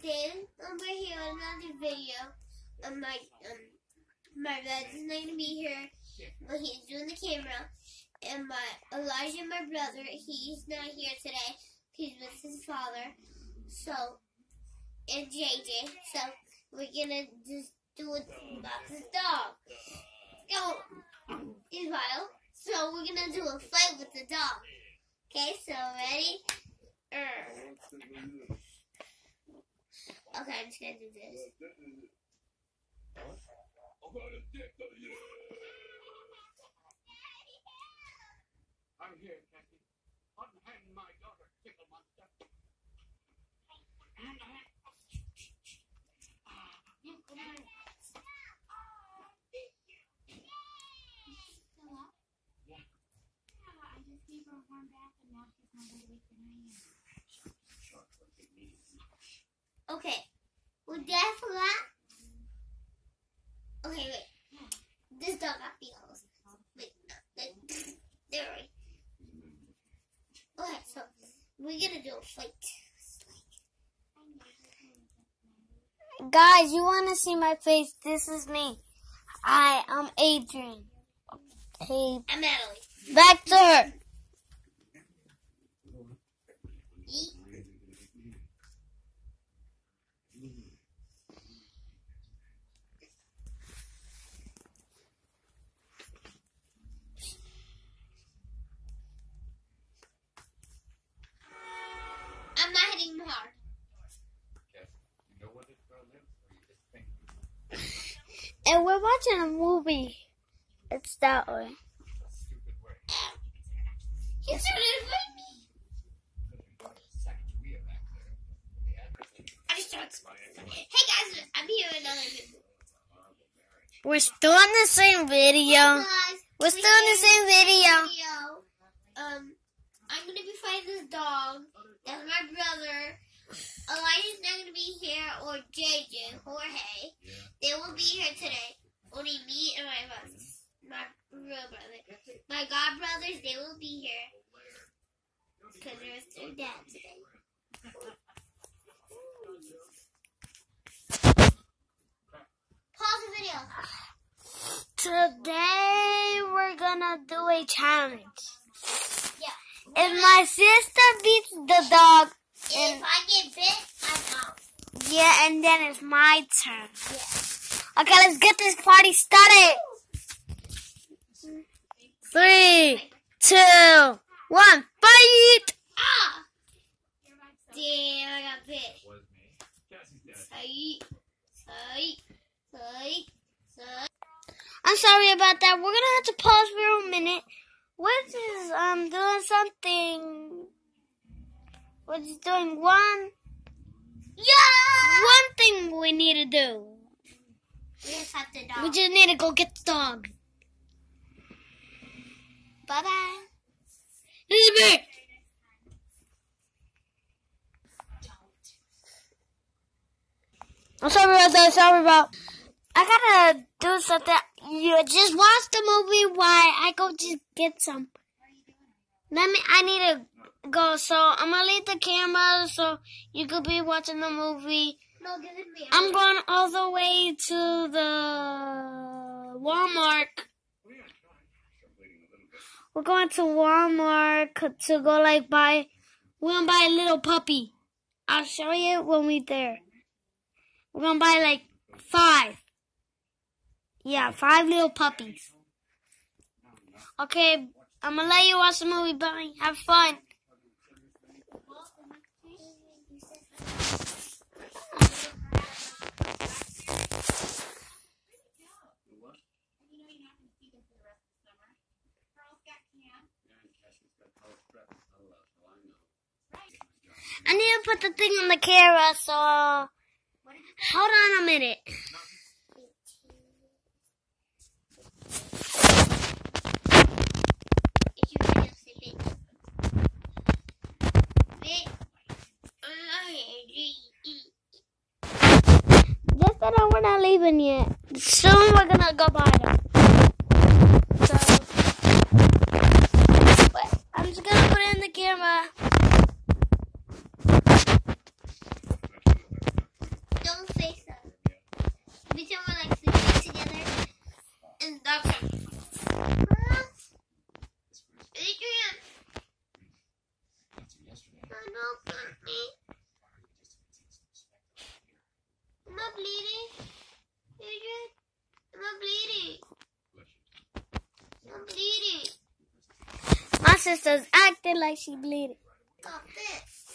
today we're here on another video. My dad is not gonna be here, but he's doing the camera. And Elijah, my brother, he's not here today. He's with his father. So, and JJ. So we're gonna just do it about this dog. Go, Israel. So we're gonna do a fight with the dog. Okay, so ready? Okay, I'm just gonna do this. I'm here, Cassie. Unhand my daughter, Tickle Monster. Come on. Still up? Yeah. I just gave her a warm bath and now she's more awake than I am. Okay. Well, that's for that. Okay, wait. This dog got the hose. Wait, there we go. Okay, so we're gonna do a fight. Guys, you want to see my face? This is me. I am Adrian. Hey, I'm Natalie. back to her. I'm not hitting him hard. You know what it's gonna live, or you just think And we're watching a movie. It's that way. a stupid word? He's trying to fight me. Sacagawea back there. I just started. Hey guys, I'm here with another video. We're still in the same video. Guys, We're still in the same video. I'm gonna be fighting this dog. That's my brother. Elijah's not gonna be here, or JJ, Jorge. Yeah. They will be here today. Only me and my real brother. My god brothers, they will be here. Because there's their dad today. Pause the video. Today we're gonna do a challenge. Yeah. If my sister beats the dog, If I get bit, I'm out. yeah, and then it's my turn. Yeah. Okay, let's get this party started. 3, 2, 1, fight! Ah! Damn, I got bit. Was me. Cassie's dad. Sight. I'm sorry about that. We're gonna have to pause for a minute. Which is doing something. We're just doing one thing we need to do. We just have to dog. We just need to go get the dog. Bye bye. This is me. I'm sorry about that. Sorry about. I gotta do something. You just watch the movie while I go just get some. I need to go, so I'm gonna leave the camera so you could be watching the movie. No, give it me. I'm going all the way to the Walmart. We're going to Walmart to go we're gonna buy a little puppy. I'll show you when we're there. We're gonna buy 5. Yeah, 5 little puppies. Okay, I'm gonna let you watch the movie. Bye. Have fun. I need to put the thing on the camera, so hold on a minute. If you can just say bit. Bit. Just that we're not leaving yet. Soon we're gonna go buy them. So, but I'm just gonna put it in the camera. sister's acting like she bleeding. Stop this.